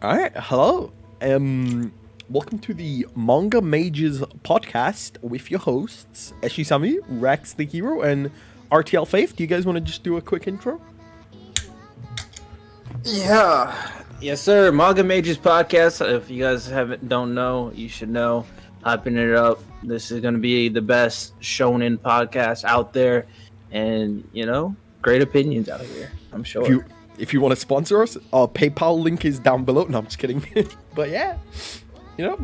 All right, hello. Welcome to the Manga Mages podcast with your hosts, SGSAMI, Rex the Hero, and RTL Faith. Do you guys want to just do a quick intro? Yeah. Yes, sir. Manga Mages podcast. If you guys don't know, you should know. Hyping it up. This is going to be the best shonen podcast out there. And, great opinions out here. I'm sure. If you want to sponsor us, our PayPal link is down below. No, I'm just kidding. But yeah,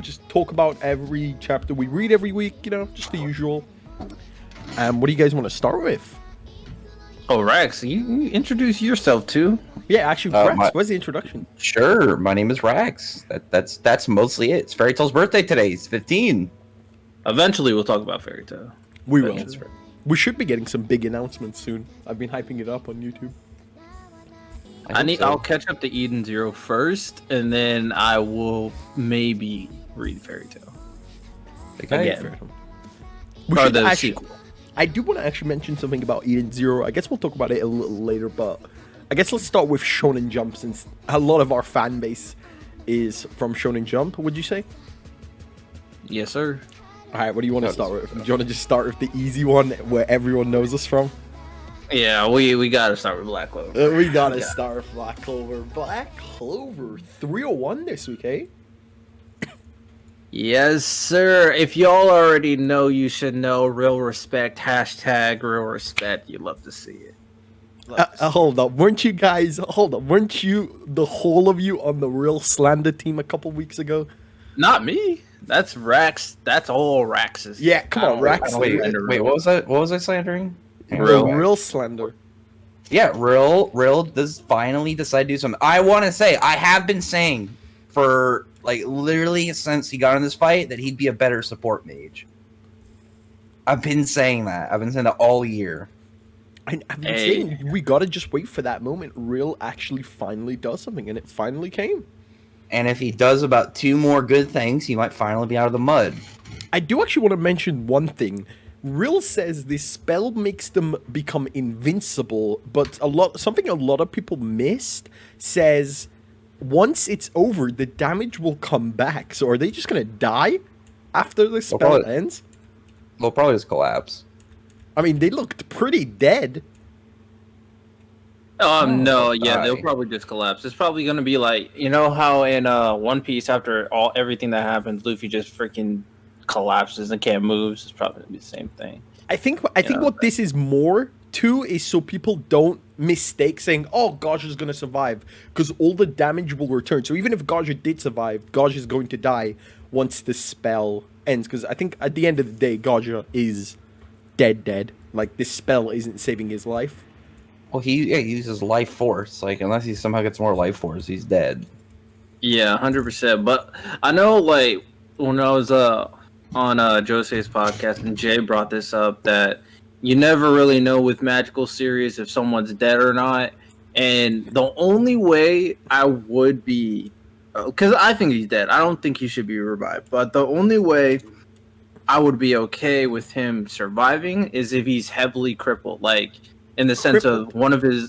just talk about every chapter we read every week, just the usual. What do you guys want to start with? Oh, Rex, you introduce yourself too. Yeah, actually, Rex, where's the introduction? Sure, my name is Rex. That's mostly it. It's Fairy Tail's birthday today. He's 15. Eventually, we'll talk about Fairy Tail. We will. We should be getting some big announcements soon. I've been hyping it up on YouTube. I'll catch up to Eden Zero first, and then I will maybe read Fairy Tail. Again. Or the sequel. I do want to actually mention something about Eden Zero. I guess we'll talk about it a little later, but I guess let's start with Shonen Jump, since a lot of our fan base is from Shonen Jump, would you say? Yes, sir. All right, what do you want to start with? Do you want to just start with the easy one where everyone knows us from? Yeah, we gotta start with Black Clover. We gotta start with Black Clover. Black Clover 301 this week, eh? Yes, sir. If y'all already know, you should know. Real respect. Hashtag real respect. You love to see it. Hold up. Weren't you guys... Hold up. Weren't you, the whole of you, on the Real Slander team a couple weeks ago? Not me. That's Rex. That's all Rex's. Yeah, come on, Rex. Wait, what was that? What was I slandering? Real Slender. Yeah, Real does finally decide to do something. I want to say, I have been saying for, literally since he got in this fight that he'd be a better support mage. I've been saying that. I've been saying that all year. I've been saying we gotta just wait for that moment. Real actually finally does something, and it finally came. And if he does about 2 more good things, he might finally be out of the mud. I do actually want to mention one thing. Real says this spell makes them become invincible, but something a lot of people missed says once it's over, the damage will come back. So are they just gonna die after the spell ends? They'll probably just collapse. I mean, they looked pretty dead. They'll probably just collapse. It's probably gonna be like, how in One Piece, after everything that happens, Luffy just freaking collapses and can't move. It's probably gonna be the same thing. I think what this is more to is so people don't mistake saying, "Oh, Gaja is gonna survive," because all the damage will return. So even if Gaja did survive, Gaja is going to die once the spell ends. Because I think at the end of the day, Gaja is dead. Like, this spell isn't saving his life. Well, he uses life force. Unless he somehow gets more life force, he's dead. Yeah, 100%. But I know, when I was on Jose's podcast, and Jay brought this up, that you never really know with magical series if someone's dead or not. And the only way I would be, because I think he's dead, I don't think he should be revived, but the only way I would be okay with him surviving is if he's heavily crippled, in the sense of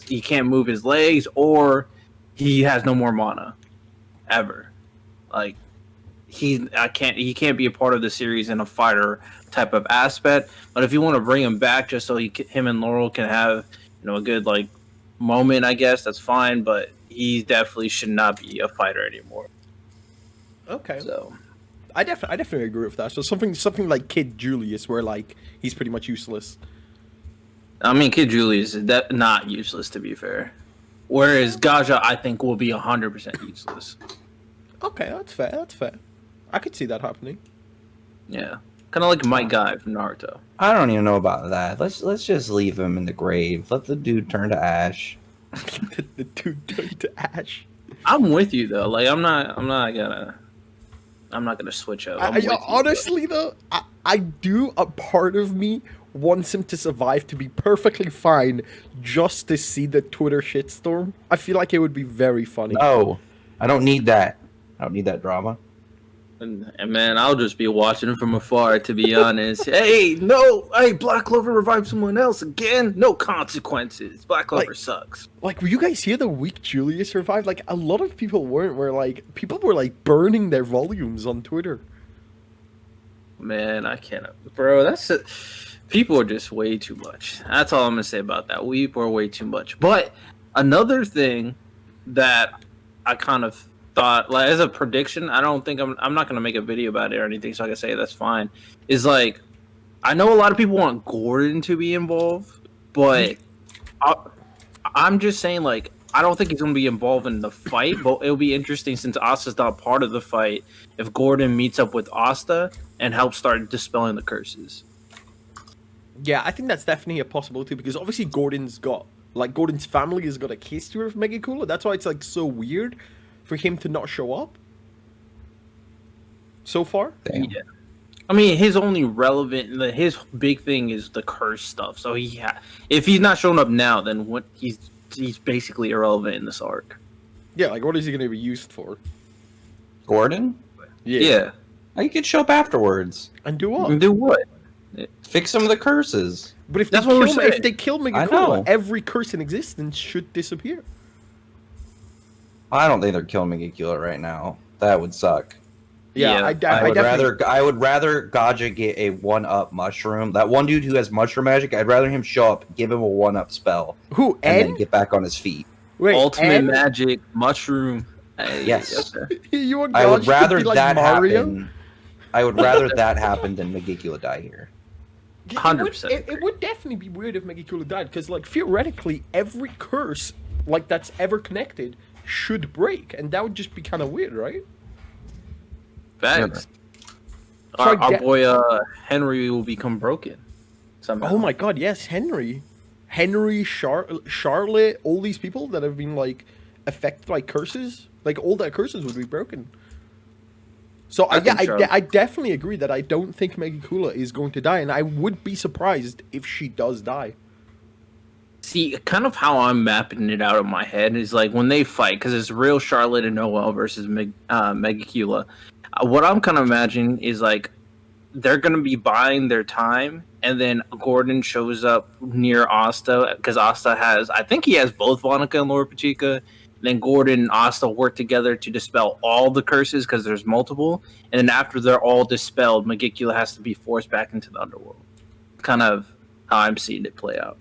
he can't move his legs, or he has no more mana ever. He can't be a part of the series in a fighter type of aspect. But if you want to bring him back just so him and Laurel can have a good moment, I guess that's fine. But he definitely should not be a fighter anymore. Okay. So I definitely agree with that. So something like Kid Julius, where he's pretty much useless. I mean, Kid Julius is not useless, to be fair. Whereas Gaja, I think, will be 100% useless. Okay, that's fair. I could see that happening. Yeah, kind of like Might Guy from Naruto. I don't even know about that. Let's just leave him in the grave. Let the dude turn to ash. The dude turned to ash. I'm with you though. I'm not gonna switch up. Honestly, though, I do. A part of me wants him to survive, to be perfectly fine, just to see the Twitter shitstorm. I feel like it would be very funny. No, I don't need that. I don't need that drama. And man, I'll just be watching from afar, to be honest. Hey, no! Hey, Black Clover revived someone else again? No consequences. Black Clover sucks. Like, were you guys hear the week Julius survived? Like, a lot of people weren't. People were like burning their volumes on Twitter. Man, I can't. Bro, people are just way too much. That's all I'm gonna say about that. People are way too much. But another thing that I kind of thought, like, as a prediction, I don't think I'm not gonna make a video about it or anything, so I can say that's fine. Is like, I know a lot of people want Gordon to be involved, but I'm just saying, like, I don't think he's gonna be involved in the fight. But it'll be interesting, since Asta's not part of the fight, if Gordon meets up with Asta and helps start dispelling the curses. Yeah, I think that's definitely a possibility because obviously Gordon's family has got a history of Megacooler. That's why it's like so weird for him to not show up so far. Damn. Yeah, I mean, his big thing is the curse stuff. So if he's not showing up now, then what he's basically irrelevant in this arc. Yeah, like what is he going to be used for? Gordon? Yeah. He could show up afterwards. And do what? Do what? Fix some of the curses. But if That's what we're saying. if they kill I Megacooler, know. every curse in existence should disappear. I don't think they're killing Megacooler right now. That would suck. Yeah, Yeah, I I definitely. would rather Gaja get a 1-up mushroom. That one dude who has mushroom magic, I'd rather him show up, give him a 1-up spell, Who? and N? then get back on his feet. Wait, Ultimate N? magic mushroom. Hey, Yes. okay. You want I would Gaj to rather be like that Mario? happen. I would rather that happen than Megicula die here. Yeah, 100% it would definitely be weird if Megicooler died, because like theoretically every curse like that's ever connected should break, and that would just be kind of weird, right? Facts. So Our boy Henry will become broken somehow. Oh my god, yes, Henry, Charlotte, all these people that have been like affected by curses, like all their curses would be broken. So I definitely agree that I don't think Megacooler is going to die, and I would be surprised if she does die. See, kind of how I'm mapping it out in my head is like when they fight, because it's real Charlotte and Noel versus Megacula. What I'm kind of imagining is like they're going to be buying their time, and then Gordon shows up near Asta, because I think he has both Vonica and Laura Pachica. Then Gordon and Asta work together to dispel all the curses, because there's multiple. And then after they're all dispelled, Megicula has to be forced back into the underworld. Kind of how I'm seeing it play out.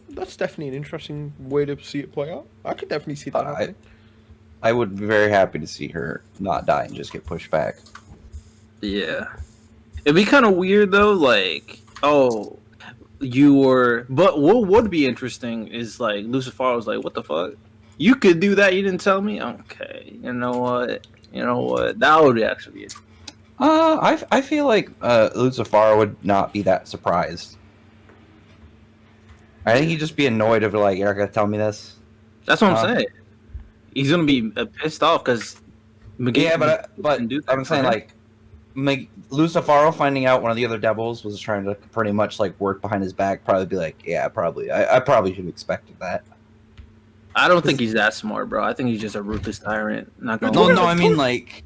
That's definitely an interesting way to see it play out. I could definitely see that happening. I would be very happy to see her not die and just get pushed back. Yeah. It'd be kind of weird, though. Like, but what would be interesting is, like, Lucifer was like, what the fuck? You could do that, you didn't tell me? Okay, you know what? That would actually be it. I feel like Lucifer would not be that surprised. I think he'd just be annoyed if like, you're not gonna tell me this. That's what I'm saying. He's gonna be pissed off because Yeah, but I'm saying like Lucifero finding out one of the other devils was trying to pretty much like work behind his back, probably be like, yeah, probably. I probably should have expected that. I don't think he's that smart, bro. I think he's just a ruthless tyrant. Not gonna No, I mean like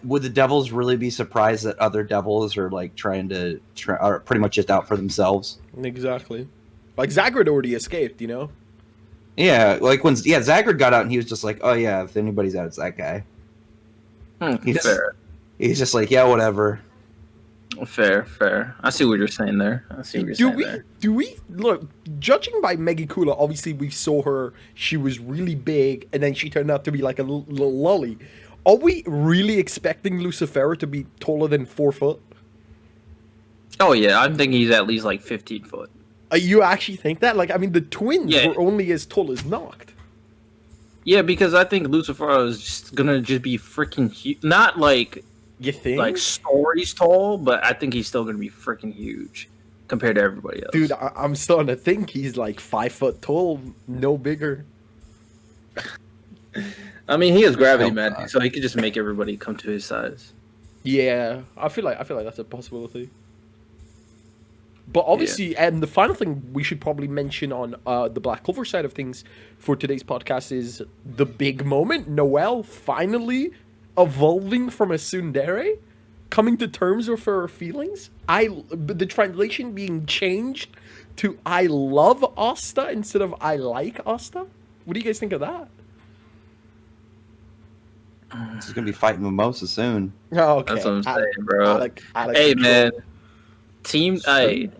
would the devils really be surprised that other devils are like are pretty much just out for themselves? Exactly. Like Zagrid already escaped, you know? Yeah, like when Zagrid got out and he was just like, oh yeah, if anybody's out, it's that guy. Fair. He's just like, yeah, whatever. Fair. I see what you're saying there. Do we look, judging by Megicula, obviously we saw her, she was really big, and then she turned out to be like a little lolly. Are we really expecting Lucifera to be taller than 4 foot? Oh yeah, I'm thinking he's at least like 15 foot. You actually think that? Like, I mean, the twins Yeah. were only as tall as Noct. Yeah, because I think Lucifer is just gonna be freaking huge. Not like You think? like stories tall, but I think he's still gonna be freaking huge compared to everybody else. Dude, I'm starting to think he's like 5 foot tall, no bigger. I mean, he has gravity Oh, magic, God. so he could just make everybody come to his size. Yeah, I feel like that's a possibility. But obviously, and the final thing we should probably mention on the Black Clover side of things for today's podcast is the big moment. Noelle finally evolving from a tsundere, coming to terms with her feelings. The translation being changed to "I love Asta" instead of "I like Asta." What do you guys think of that? She's gonna be fighting Mimosa soon. Oh, okay. That's what I'm saying, bro. Alec Hey, control. man.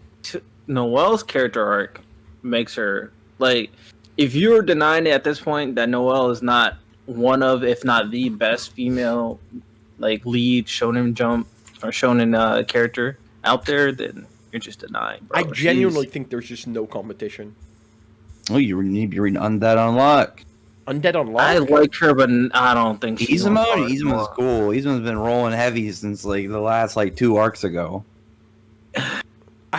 Noelle's character arc makes her like. If you're denying it at this point that Noelle is not one of, if not the best female, like lead shonen jump or shonen character out there, then you're just denying, bro. I genuinely think there's just no competition. Oh, you need to be reading Undead Unlock. Undead Unlock. I like her, but I don't think she's Izumo's cool. Izumo's been rolling heavy since like the last like 2 arcs ago.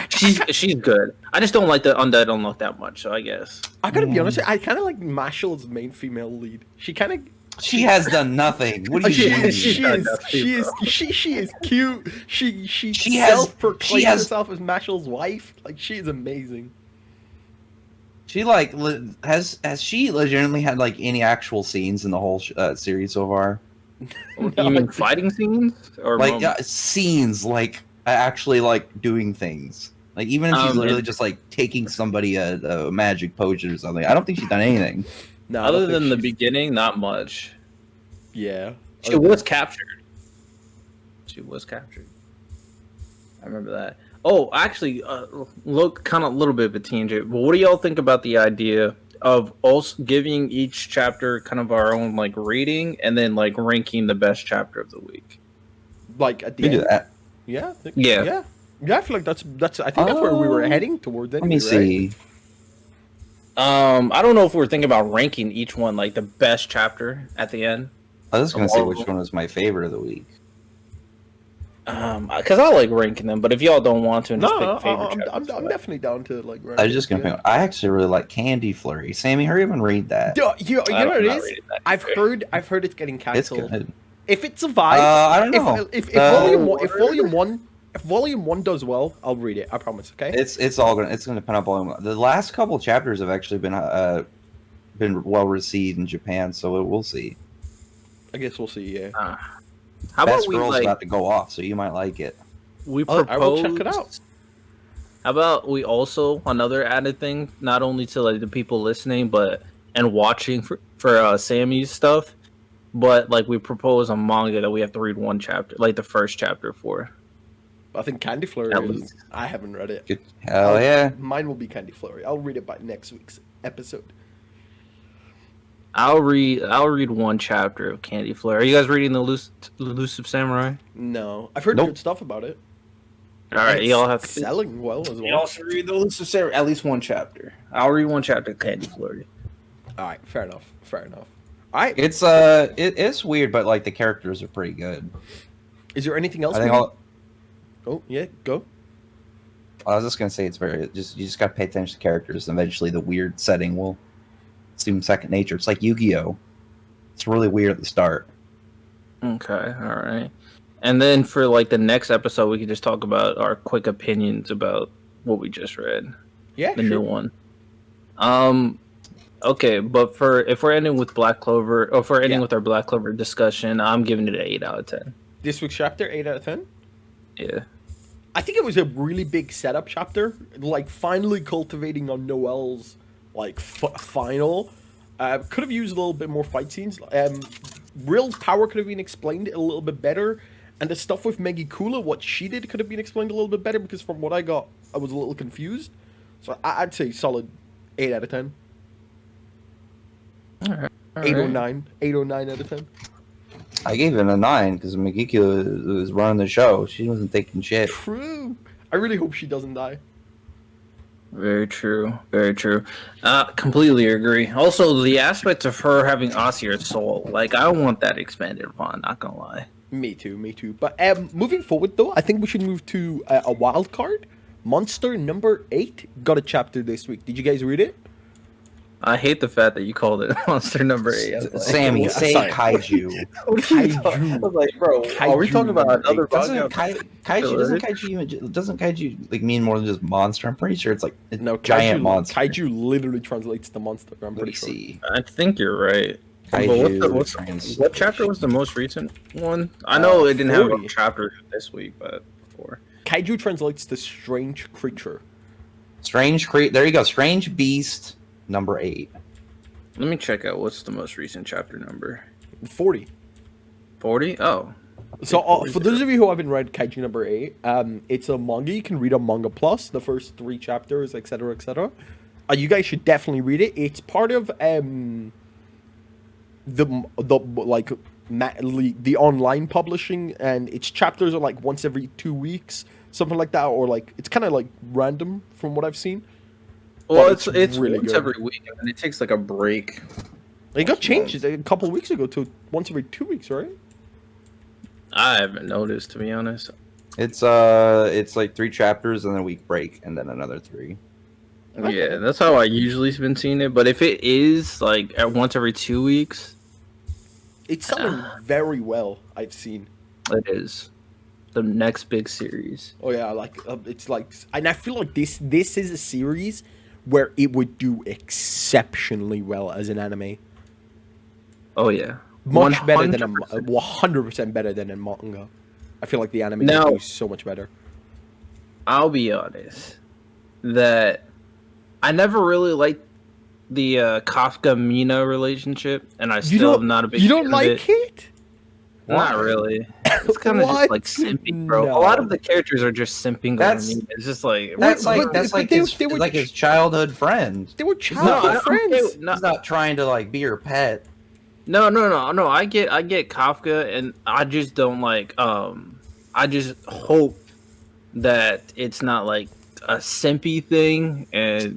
She's good. I just don't like the Undead Unlock that much, so I guess. I gotta be honest. I kind of like Mashal as main female lead. She kind of. She has done nothing. What do you mean? She is cute. She self-proclaims herself as Mashal's wife. Like, she is amazing. She like has she legitimately had like any actual scenes in the whole series so far? You mean fighting scenes or Like scenes, like actually like doing things. Like even if she's literally just like taking somebody a magic potion or something. I don't think she's done anything. No, other than the beginning, not much. Yeah, she was captured. She was captured. I remember that. Oh, actually, look, kind of a little bit of a tangent. But what do y'all think about the idea of also giving each chapter kind of our own like rating and then like ranking the best chapter of the week? Like at the We end. do that. Yeah. Yeah. I feel like that's. I think that's where we were heading toward. Let me see. I don't know if we're thinking about ranking each one like the best chapter at the end. I was gonna say which one was my favorite of the week. Because I like ranking them, but if y'all don't want to, and just pick favorite I'm chapters, definitely down to like. I was just gonna pick. I actually really like Candy Flurry. Sammy, hurry up and read that. You know what it not is? reading that I've heard it's getting It's canceled. good. If it survives, I don't know. If volume one does well, I'll read it. I promise. Okay. It's gonna depend on volume. The last couple chapters have actually been well received in Japan, so we'll see. I guess we'll see. Yeah. how Best about we Girl's like about to go off, so you might like it. we propose? I will check it out. How about we also another added thing, not only to like the people listening, but and watching for Sammy's stuff, but like we propose a manga that we have to read one chapter, like the first chapter for. I think Candy Flurry. At least. I haven't read it. Good. Hell yeah! Mine will be Candy Flurry. I'll read it by next week's episode. I'll read one chapter of Candy Flare. Are you guys reading the Elusive Samurai? No, I've heard Nope. good stuff about it. All right, It's y'all have to. selling well as You well. also read the Elusive Samurai, at least one chapter. I'll read one chapter of Candy Flare. All right, fair enough. All right, It's weird, but like the characters are pretty good. is there anything else? I think Oh yeah, go. I was just gonna say you just gotta pay attention to characters, and eventually the weird setting will assume second nature. It's like Yu-Gi-Oh! It's really weird at the start. Okay, all right. And then for like the next episode, we could just talk about our quick opinions about what we just read, Yeah, the new one. Okay, but if we're ending with Black Clover, or if we're ending with our Black Clover discussion, I'm giving it an 8 out of 10. This week's chapter, 8 out of 10. Yeah. I think it was a really big setup chapter, like finally cultivating on Noelle's like final. Could have used a little bit more fight scenes. Rill's power could have been explained a little bit better, and the stuff with Megikula, what she did, could have been explained a little bit better. Because from what I got, I was a little confused. So I'd say solid 8 out of 10. All right. 809. 809 out of 10. I gave it a 9 because Megikula was running the show. She wasn't taking shit. True. I really hope she doesn't die. Very true. Very true. Completely agree. Also, the aspect of her having Asier's soul, like I want that expanded upon. Not gonna lie. Me too. But moving forward, though, I think we should move to a wild card. Monster number 8 got a chapter this week. Did you guys read it? I hate the fact that you called it Monster Number 8. I was like, Sammy, say sorry. kaiju. what are you talking- I was like, bro, are we talking about another Doesn't podcast? doesn't kaiju like mean more than just monster? I'm pretty sure it's like a No, giant kaiju, monster. Kaiju literally translates to monster. I'm Let pretty me sure. see. I think you're right. But Kaiju what chapter was the most recent one? I know it didn't have 40. a chapter this week, but before. Kaiju translates to strange creature. There you go. Strange Beast number 8. Let me check out what's the most recent chapter number. 40. 40? Oh. So for those of you who haven't read Kaiju number 8, it's a manga you can read on Manga Plus, the first 3 chapters, etc., etc. You guys should definitely read it. It's part of the online publishing, and its chapters are like once every 2 weeks, something like that, or like it's kind of like random from what I've seen. Well, But it's really once good. every week, and then it takes like a break. It got changed a couple of weeks ago to once every 2 weeks, right? I haven't noticed, to be honest. It's like 3 chapters and then a week break and then another 3. Okay. Yeah, that's how I usually been seeing it. But if it is like at once every 2 weeks, It's selling very well. I've seen. it is the next big series. Oh yeah, like it's like, and I feel like this is a series where it would do exceptionally well as an anime. Oh yeah, Much better than 100%. 100% better than a manga. I feel like the anime Now- would do so much better. I'll be honest that I never really liked the Kafka Mina relationship, and I still am not a big. You don't fan of like it? Not really. It's kind of just What? like simping, bro. No. A lot of the characters are just simping. That's- on me. It's just like That's Wait, like but- that's but like they- his they were like his childhood friend. They were no, childhood I'm friends. okay with- no, He's not trying to like be your pet. no. I get Kafka, and I just don't like. I just hope that it's not like a simpy thing, and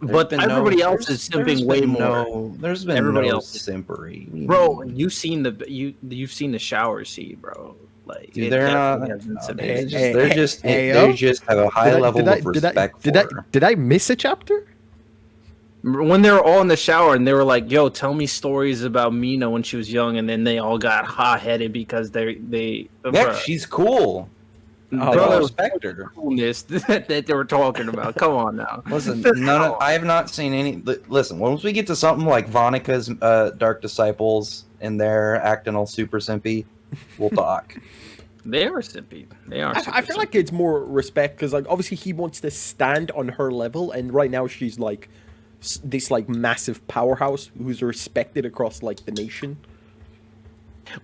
but everybody else is simping way more. There's been Everybody no else is- simpery. What do you Bro, mean? you've seen the shower scene, bro. Like Dude, it they're definitely not. has been no, simping. they Hey, just, hey, they're hey, just, hey, they yo. just have a high level of respect for. Did I miss a chapter? When they were all in the shower and they were like, "Yo, tell me stories about Mina when she was young," and then they all got hot-headed because they Yeah, bruh, she's cool. Oh, I bro, respect her. coolness that they were talking about. Come on now. Listen, I have not seen any. Listen, once we get to something like Vonika's Dark Disciples and they're acting all super simpy, we'll talk. They are simpy. They are. I feel like it's more respect because, like, obviously he wants to stand on her level, and right now she's like this like massive powerhouse who's respected across like the nation.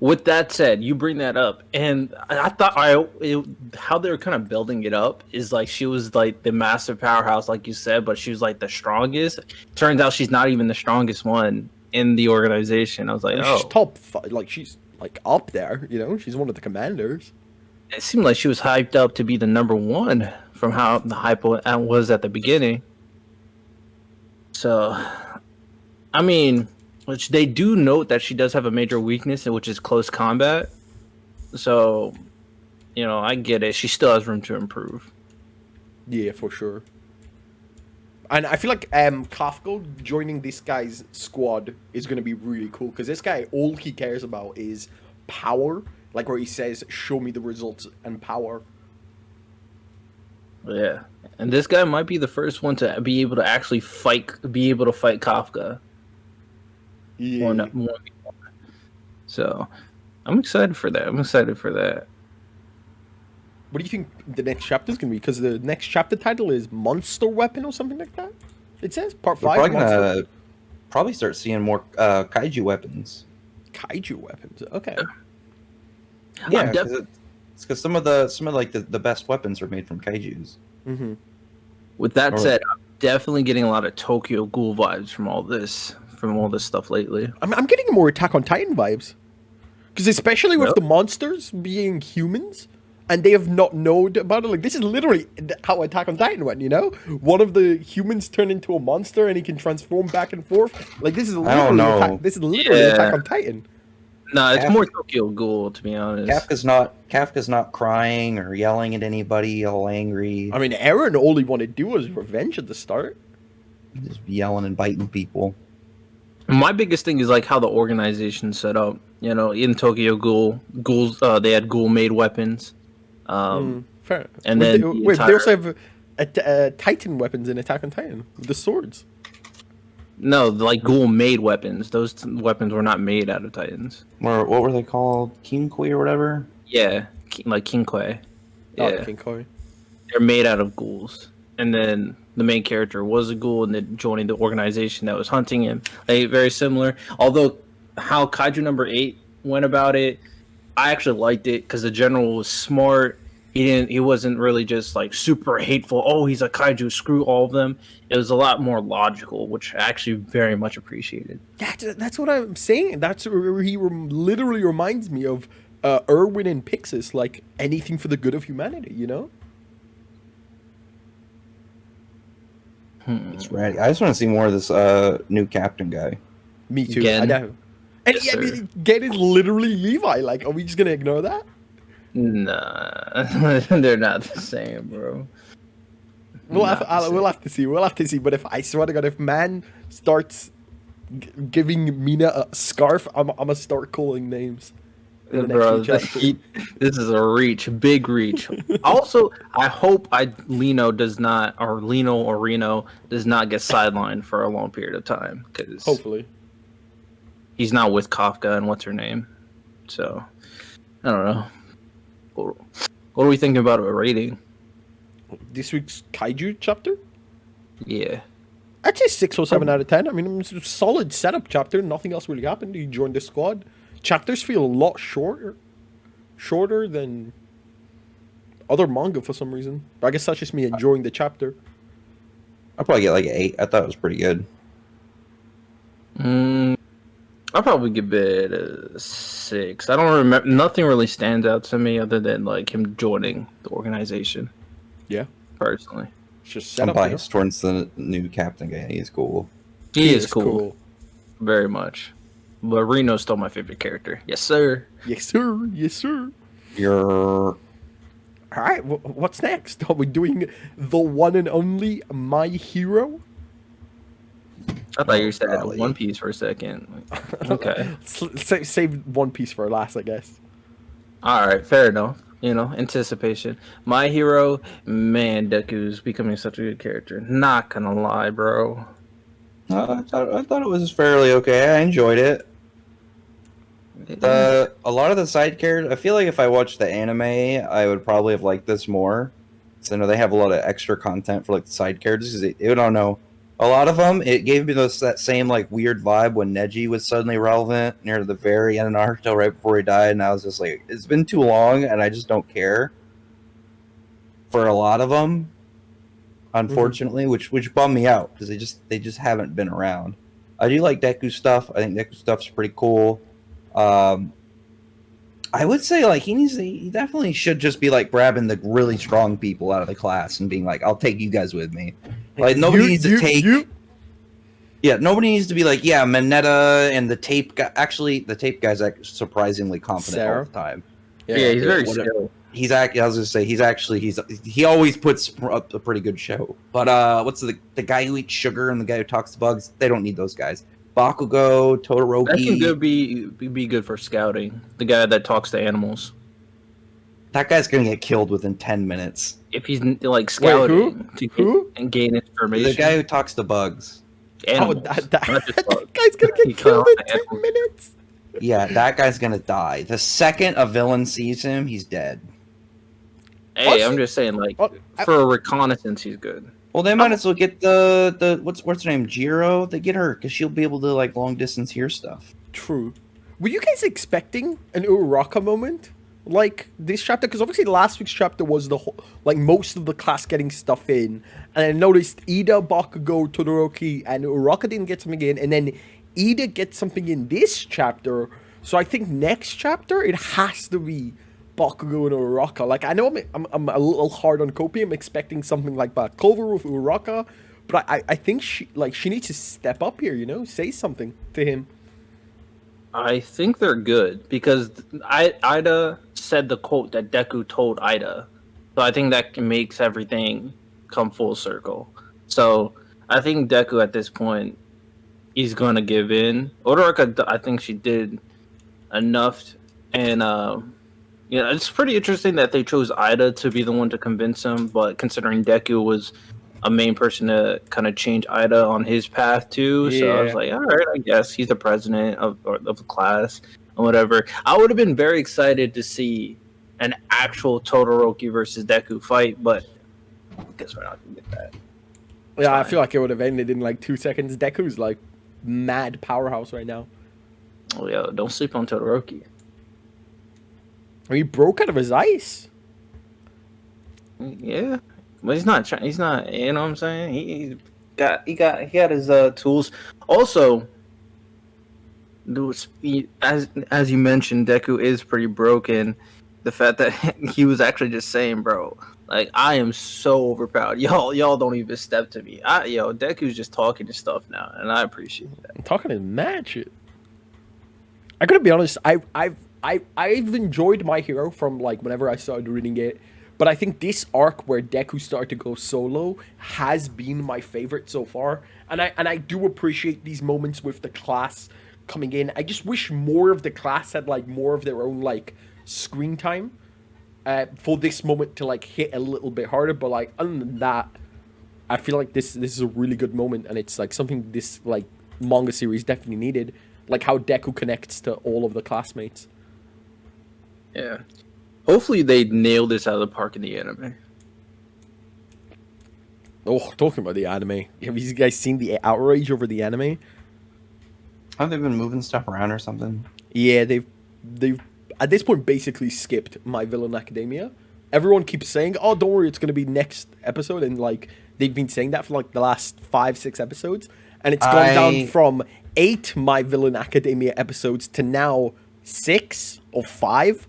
With that said, you bring that up, and I thought how they were kind of building it up is like she was like the massive powerhouse, like you said, but she was like the strongest. Turns out she's not even the strongest one in the organization. I was like, She's oh, top, like she's like up there. She's one of the commanders. it seemed like she was hyped up to be the number one from how the hype was at the beginning. So, I mean, which they do note that she does have a major weakness, which is close combat. So, I get it. She still has room to improve. Yeah, for sure. And I feel like Kafka joining this guy's squad is going to be really cool because this guy, all he cares about is power. Like where he says, "Show me the results and power." Yeah, and this guy might be the first one to be able to actually fight Kafka. Yeah. 1v1. So, I'm excited for that. What do you think the next chapter is going to be? Because the next chapter title is Monster Weapon or something like that. It says part We're 5. probably Monster gonna start seeing more kaiju weapons. Kaiju weapons. Okay. Yeah, I'm def- it's because some of the best weapons are made from kaijus. Mm-hmm. With that Or- said, I'm definitely getting a lot of Tokyo Ghoul vibes from all this stuff lately. I'm getting more Attack on Titan vibes. Because especially with Really? the monsters being humans, and they have not known about it. Like, this is literally how Attack on Titan went, One of the humans turned into a monster, and he can transform back and forth. Like, this is don't literally know. Attack Yeah. on Titan. No, it's Kafka- more Tokyo Ghoul, to be honest. Kafka's not crying or yelling at anybody, all angry, I mean, Eren, all he wanted to do was revenge at the start. just yelling and biting people. My biggest thing is like how the organization's set up. In Tokyo Ghouls, they had Ghoul-made weapons. Fair. And Wait, then they also have Titan weapons in Attack on Titan. The swords. No, like Ghoul made weapons. Those weapons were not made out of Titans. Or what were they called? Kinkui or whatever? Yeah, like King Quay. Oh, Yeah, King Koi. they're made out of ghouls. And then the main character was a ghoul, and then joining the organization that was hunting him. Like, very similar. Although how Kaiju number 8 went about it, I actually liked it because the general was smart. He wasn't really just like super hateful. Oh, he's a kaiju. Screw all of them. It was a lot more logical, which I actually very much appreciated. That's what I'm saying. That's where he literally reminds me of Erwin and Pixis, like anything for the good of humanity, you know? It's ready. I just want to see more of this new captain guy. Me too. Again? I know. And Yes, yeah, sir. again, it's literally Levi. Like, are we just gonna ignore that? Nah, they're not the same, bro. We'll Not have, the same. we'll have to see. We'll have to see. But if I swear to God, if man starts giving Mina a scarf, I'm gonna start calling names. In the next Bro, few chapters. this is a reach, big reach. Also, I hope Lino does not, or Lino or Reno does not get sidelined for a long period of time, because Hopefully. he's not with Kafka and what's her name. So, I don't know. What are we thinking about a rating? This week's Kaiju chapter? Yeah. I'd say 6 or 7 out of 10. I mean, it's a solid setup chapter. Nothing else really happened. He joined the squad. Chapters feel a lot shorter than other manga for some reason. But I guess that's just me enjoying the chapter. I'll probably get like 8. I thought it was pretty good. I'll probably give it a 6. I don't remember. Nothing really stands out to me other than like him joining the organization. Yeah, Personally, it's just I'm setup. You know? biased towards the new captain guy. He's cool. he is cool, very much. But Reno's still my favorite character. Yes, sir. Yes, sir. Yes, sir. You're All right, what's next? Are we doing the one and only My Hero? I thought you said Probably. One Piece for a second. Okay. Save One Piece for last, I guess. All right. Fair enough. You know, anticipation. My Hero, man, Deku's becoming such a good character. Not gonna lie, bro. I thought it was fairly okay. I enjoyed it. A lot of the side characters, I feel like if I watched the anime, I would probably have liked this more. So I know they have a lot of extra content for like the side characters. I don't know. A lot of them, it gave me that same like weird vibe when Neji was suddenly relevant near the very end of Naruto, right before he died, and I was just like, it's been too long, and I just don't care. For a lot of them, unfortunately, which bummed me out because they just haven't been around. I do like Deku stuff. I think Deku stuff's pretty cool. I would say like he definitely should just be like grabbing the really strong people out of the class and being like, I'll take you guys with me. Like nobody needs to take. Yeah, nobody needs to be like, yeah, Mineta and the tape guy. Actually, the tape guy's surprisingly confident all Sarah? the time. Yeah, he's very whatever. skilled. I was gonna say he always puts up a pretty good show. But what's the guy who eats sugar and the guy who talks to bugs? They don't need those guys. Bakugo, Todoroki. That can good be good for scouting. The guy that talks to animals. That guy's gonna get killed within 10 minutes. If he's like scouting Who? and gain information. The guy who talks to bugs. Animals, Oh, not just that bugs. guy's gonna He get killed in caught 10 animals. minutes. Yeah, that guy's gonna die. The second a villain sees him, he's dead. Hey, I'm just saying, like, for a reconnaissance, he's good. Well, they might as well get the what's her name, Jiro. They get her because she'll be able to like long distance hear stuff. True. Were you guys expecting an Uraraka moment like this chapter? Because obviously last week's chapter was the whole, like most of the class getting stuff in, and I noticed Ida, Bakugo, Todoroki, and Uraraka didn't get something in, and then Ida gets something in this chapter. So I think next chapter it has to be Bakugo and Uraraka. Like I know I'm a little hard on Kopi. I'm expecting something like that. Clover with Uraraka, but I think she needs to step up here. You know, say something to him. I think they're good because Ida said the quote that Deku told Ida. So I think that makes everything come full circle. So I think Deku at this point, he's going to give in. Odoraka, I think she did enough. And, it's pretty interesting that they chose Ida to be the one to convince him. But considering Deku was a main person to kind of change Ida on his path too. So I was Yeah. like, all right, I guess he's the president of the class and whatever. I would have been very excited to see an actual Todoroki versus Deku fight, but I guess we're not gonna get that. Yeah, I fine. feel like it would have ended in like 2 seconds. Deku's like mad powerhouse right now. Oh yeah, don't sleep on Todoroki. I mean, he broke out of his ice. Yeah, but he's not trying. He's not. You know what I'm saying? He got his tools. Also, as you mentioned, Deku is pretty broken. The fact that he was actually just saying, bro, like I am so overpowered. Y'all don't even step to me. Deku's just talking to stuff now, and I appreciate that. I'm talking his mad shit. I gotta be honest. I've enjoyed My Hero from like whenever I started reading it, but I think this arc where Deku started to go solo has been my favorite so far, and I do appreciate these moments with the class coming in. I just wish more of the class had like more of their own like screen time for this moment to like hit a little bit harder. But like other than that, I feel like this is a really good moment, and it's like something this like manga series definitely needed, like how Deku connects to all of the classmates. Yeah. Hopefully they nail this out of the park in the anime. Oh, talking about the anime, have you guys seen the outrage over the anime? Have they been moving stuff around or something? Yeah, they've at this point basically skipped My Villain Academia. Everyone keeps saying, "Oh, don't worry, it's gonna be next episode," and like they've been saying that for like the last 5-6 episodes, and it's gone down from 8 My Villain Academia episodes to now 6 or 5.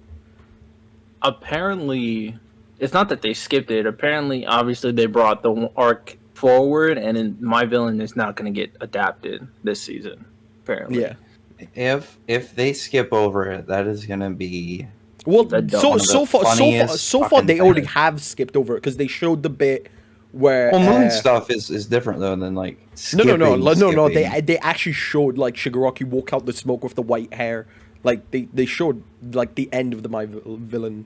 Apparently, it's not that they skipped it. Apparently, obviously, they brought the arc forward, and then My Villain is not going to get adapted this season. Apparently, Yeah. If they skip over it, that is gonna be Well, That so one of the so far funniest so far fucking they already things. have skipped over it because they showed the bit where well, moving stuff is different though than like no skipping. they actually showed like Shigaraki walk out the smoke with the white hair. Like they showed like the end of the Villain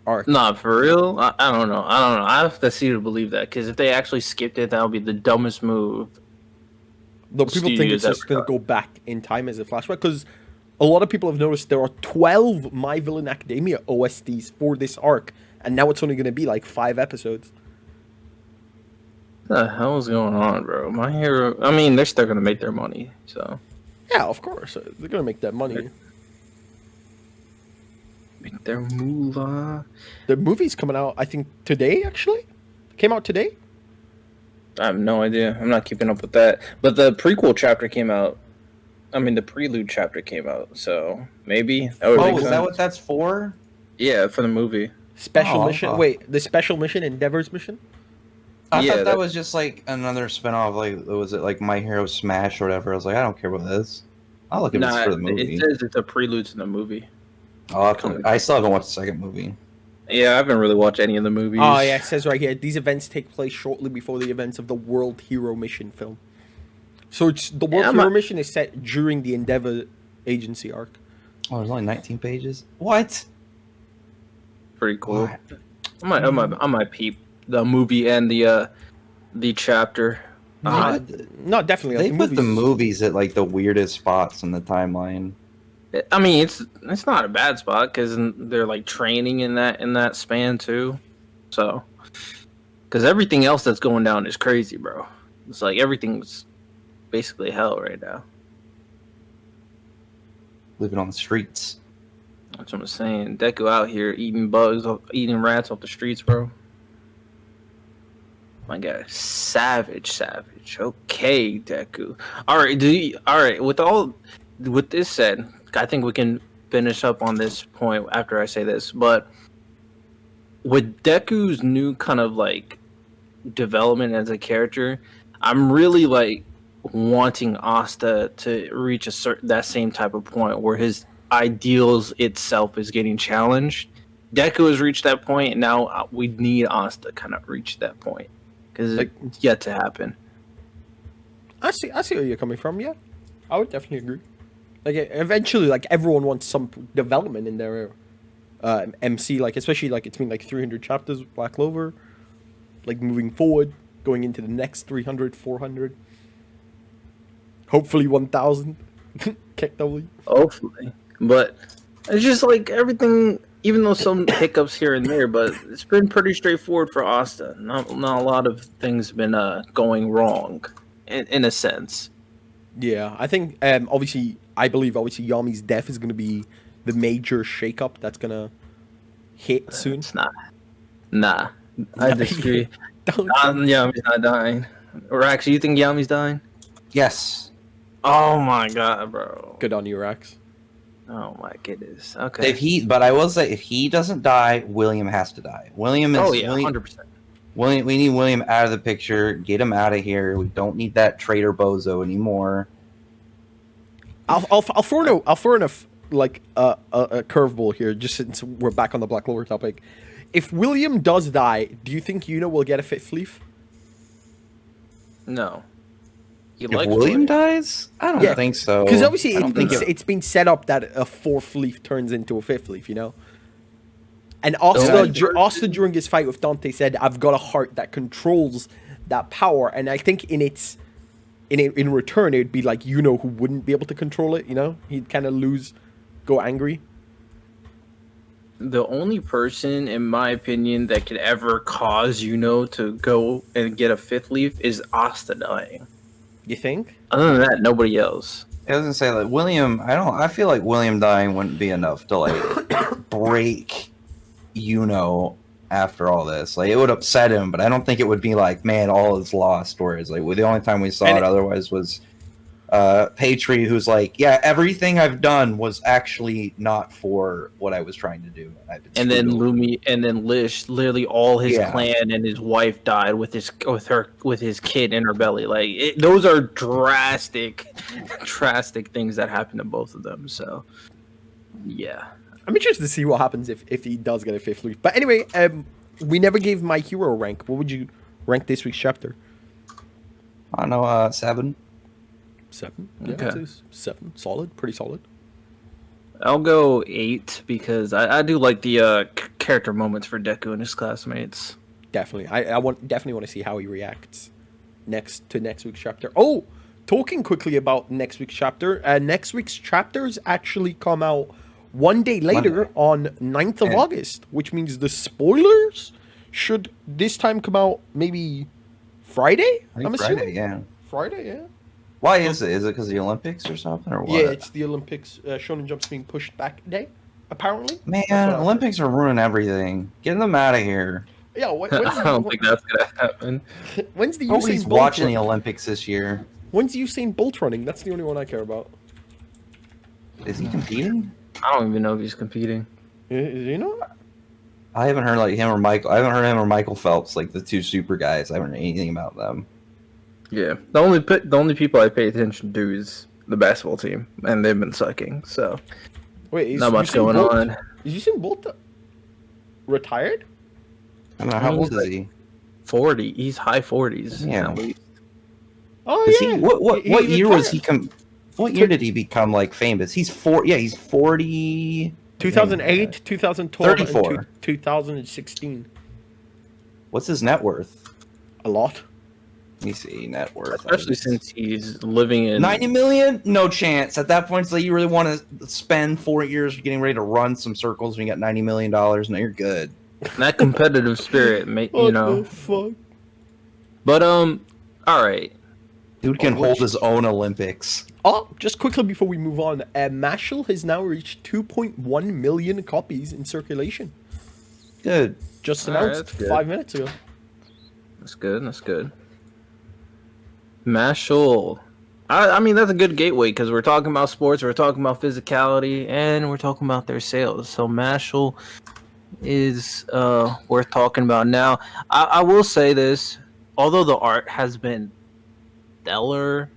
arc. nah, for real. I don't know. I have to see to believe that because if they actually skipped it, that would be the dumbest move. Though people think Studios it's just ever going to go back in time as a flashback, because a lot of people have noticed there are 12 My Villain Academia OSTs for this arc, and now it's only going to be like 5 episodes. What the hell is going on, bro? My Hero. I mean, they're still gonna make their money, so Yeah, of course. They're going to make that money. make their moolah. The movie's coming out, I think, today, actually? Came out today? I have no idea. I'm not keeping up with that. But the prequel chapter came out. I mean, the prelude chapter came out, so maybe. That would Oh, make is sense. that what that's for? Yeah, for the movie. Special Oh, mission? oh. Wait, the special mission, Endeavor's mission? I Yeah, thought that that- was just like another spinoff. Like, was it like My Hero Smash or whatever? I was like, I don't care about this. I'll look at this Nah, for the movie. it says it's a prelude to the movie. I still haven't watched the second movie. Yeah, I haven't really watched any of the movies. Oh, yeah, it says right here, these events take place shortly before the events of the World Hero Mission film. So it's the World I'm Hero not- Mission is set during the Endeavor agency arc. Oh, there's only 19 pages. What? Pretty cool. What? I might peep the movie and the chapter. No, definitely. They Like, put the movies at like the weirdest spots in the timeline. I mean, it's not a bad spot because they're like training in that span too. So, because everything else that's going down is crazy, bro. It's like everything's basically hell right now. Living on the streets. That's what I'm saying. Deku out here eating bugs, eating rats off the streets, bro. My God, savage. Okay, Deku. All right. With this said, I think we can finish up on this point after I say this. But with Deku's new kind of like development as a character, I'm really like wanting Asta to reach that same type of point where his ideals itself is getting challenged. Deku has reached that point, and now we need Asta to kind of reach that point because it's yet to happen. I see where you're coming from. Yeah, I would definitely agree. Like eventually, like everyone wants some development in their MC. Like especially like it's been like 300 chapters with Black Clover. like moving forward, going into the next 300, 400, hopefully 1,000. Kick W. Hopefully, but it's just like everything. Even though some hiccups here and there, but it's been pretty straightforward for Austin. Not a lot of things have been going wrong, in a sense. Yeah, I think I believe Yami's death is going to be the major shakeup that's going to hit soon. It's not. Nah, I disagree. Don't- Yami's not dying. Rax, you think Yami's dying? Yes. Oh my god, bro. Good on you, Rax. Oh my goodness. Okay. But I will say, if he doesn't die, William has to die. William is. Oh yeah, 100%. William, we need William out of the picture. Get him out of here. We don't need that traitor bozo anymore. I'll throw in a curveball here, just since we're back on the Black Clover topic. If William does die, do you think Yuno will get a fifth leaf? No. He If likes William Florida. dies, I don't think so. Because obviously I don't think it's been set up that a fourth leaf turns into a fifth leaf, you know? And Asta during his fight with Dante said, "I've got a heart that controls that power," and I think in return it would be like Yuno who wouldn't be able to control it, you know? He'd kind of go angry. The only person, in my opinion, that could ever cause Yuno to go and get a fifth leaf is Asta dying. You think? Other than that, nobody else. I was gonna say like William. I feel like William dying wouldn't be enough to like break, after all this. Like it would upset him, but I don't think it would be like, man, all is lost. Whereas like the only time we saw it otherwise was Patri, who's like, yeah, everything I've done was actually not for what I was trying to do. And then Lumi, and then Lish, literally all his clan and his wife died with his kid in her belly. Like those are drastic things that happen to both of them. So yeah, I'm interested to see what happens if he does get a fifth leaf. But anyway, we never gave my hero rank. What would you rank this week's chapter? I don't know, 7. 7. Yeah, Okay. I'd say 7. Solid, pretty solid. I'll go 8 because I do like the character moments for Deku and his classmates. Definitely, I definitely want to see how he reacts next week's chapter. Oh, talking quickly about next week's chapter. Next week's chapters actually come out one day later on 9th of August, which means the spoilers should this time come out maybe Friday. I think I'm Friday, assuming. yeah. Friday, yeah. Why is it? Is it because of the Olympics or something, or what? Yeah, it's the Olympics. Shonen Jump's being pushed back a day, apparently. Man, Olympics are ruining everything. Get them out of here. Yeah, I don't think that's gonna happen. When's the Nobody's Usain Bolt watching the run? Olympics this year. When's Usain Bolt running? That's the only one I care about. Is he competing? I don't even know if he's competing. Is he not? I haven't heard like him or Michael. I haven't heard him or Michael Phelps, like the two super guys. I haven't heard anything about them. Yeah, the only people I pay attention to is the basketball team, and they've been sucking. So Wait, is not much Usain going Bolt, on. Is Usain Bolt retired? I don't know, how old is he? 40. He's high 40s. Yeah. At least. Oh Is yeah. he? What year was he? retired. What year did he become like famous? He's 4. Yeah, he's 40. 2008, 2012, 34. and 2016. What's his net worth? A lot. Let me see net worth. Especially since he's living in 90 million? No chance. At that point, it's like you really want to spend 4 years getting ready to run some circles when you got $90 million. No, you're good. that competitive spirit, you know. the fuck? But all right. Dude can hold his own Olympics. Oh, just quickly before we move on, Mashal has now reached 2.1 million copies in circulation. Good. Just All right, announced that's good. 5 minutes ago. That's good. That's good. Mashal. I mean, that's a good gateway because we're talking about sports, we're talking about physicality, and we're talking about their sales. So Mashal is worth talking about. Now, I will say this. Although the art has been stellar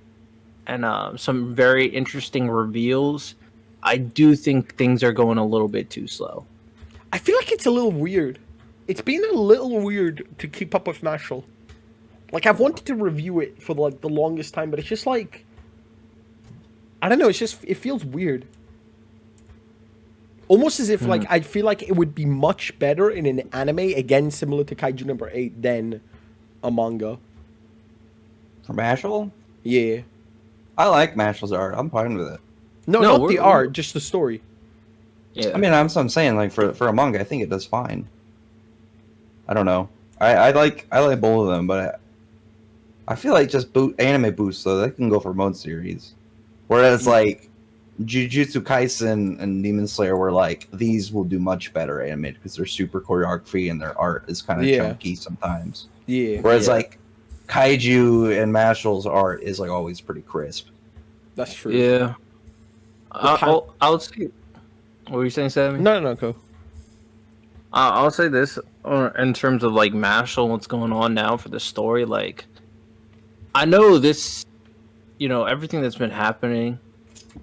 and some very interesting reveals, I do think things are going a little bit too slow. I feel like it's a little weird. It's been a little weird to keep up with Mashal. Like, I've wanted to review it for like the longest time, but it's just like, I don't know. It feels weird. Almost as if like I feel like it would be much better in an anime, again similar to Kaiju number 8, than a manga. For Mashal? Yeah. I like Mashal's art. I'm fine with it. No, No, not the art, just the story. Yeah. I mean, I'm saying like for a manga, I think it does fine. I don't know. I like both of them, but I feel like just anime boosts though they can go for mode series, whereas like Jujutsu Kaisen and Demon Slayer were like these will do much better animated because they're super choreography and their art is kind of Yeah. chunky sometimes. Yeah. Whereas Yeah. like Kaiju and Mashal's art is like always pretty crisp. That's true. Yeah. The I'll say. What were you saying, Sammy? No, go. I'll say this in terms of like Mashal, what's going on now for the story. Like, I know this, everything that's been happening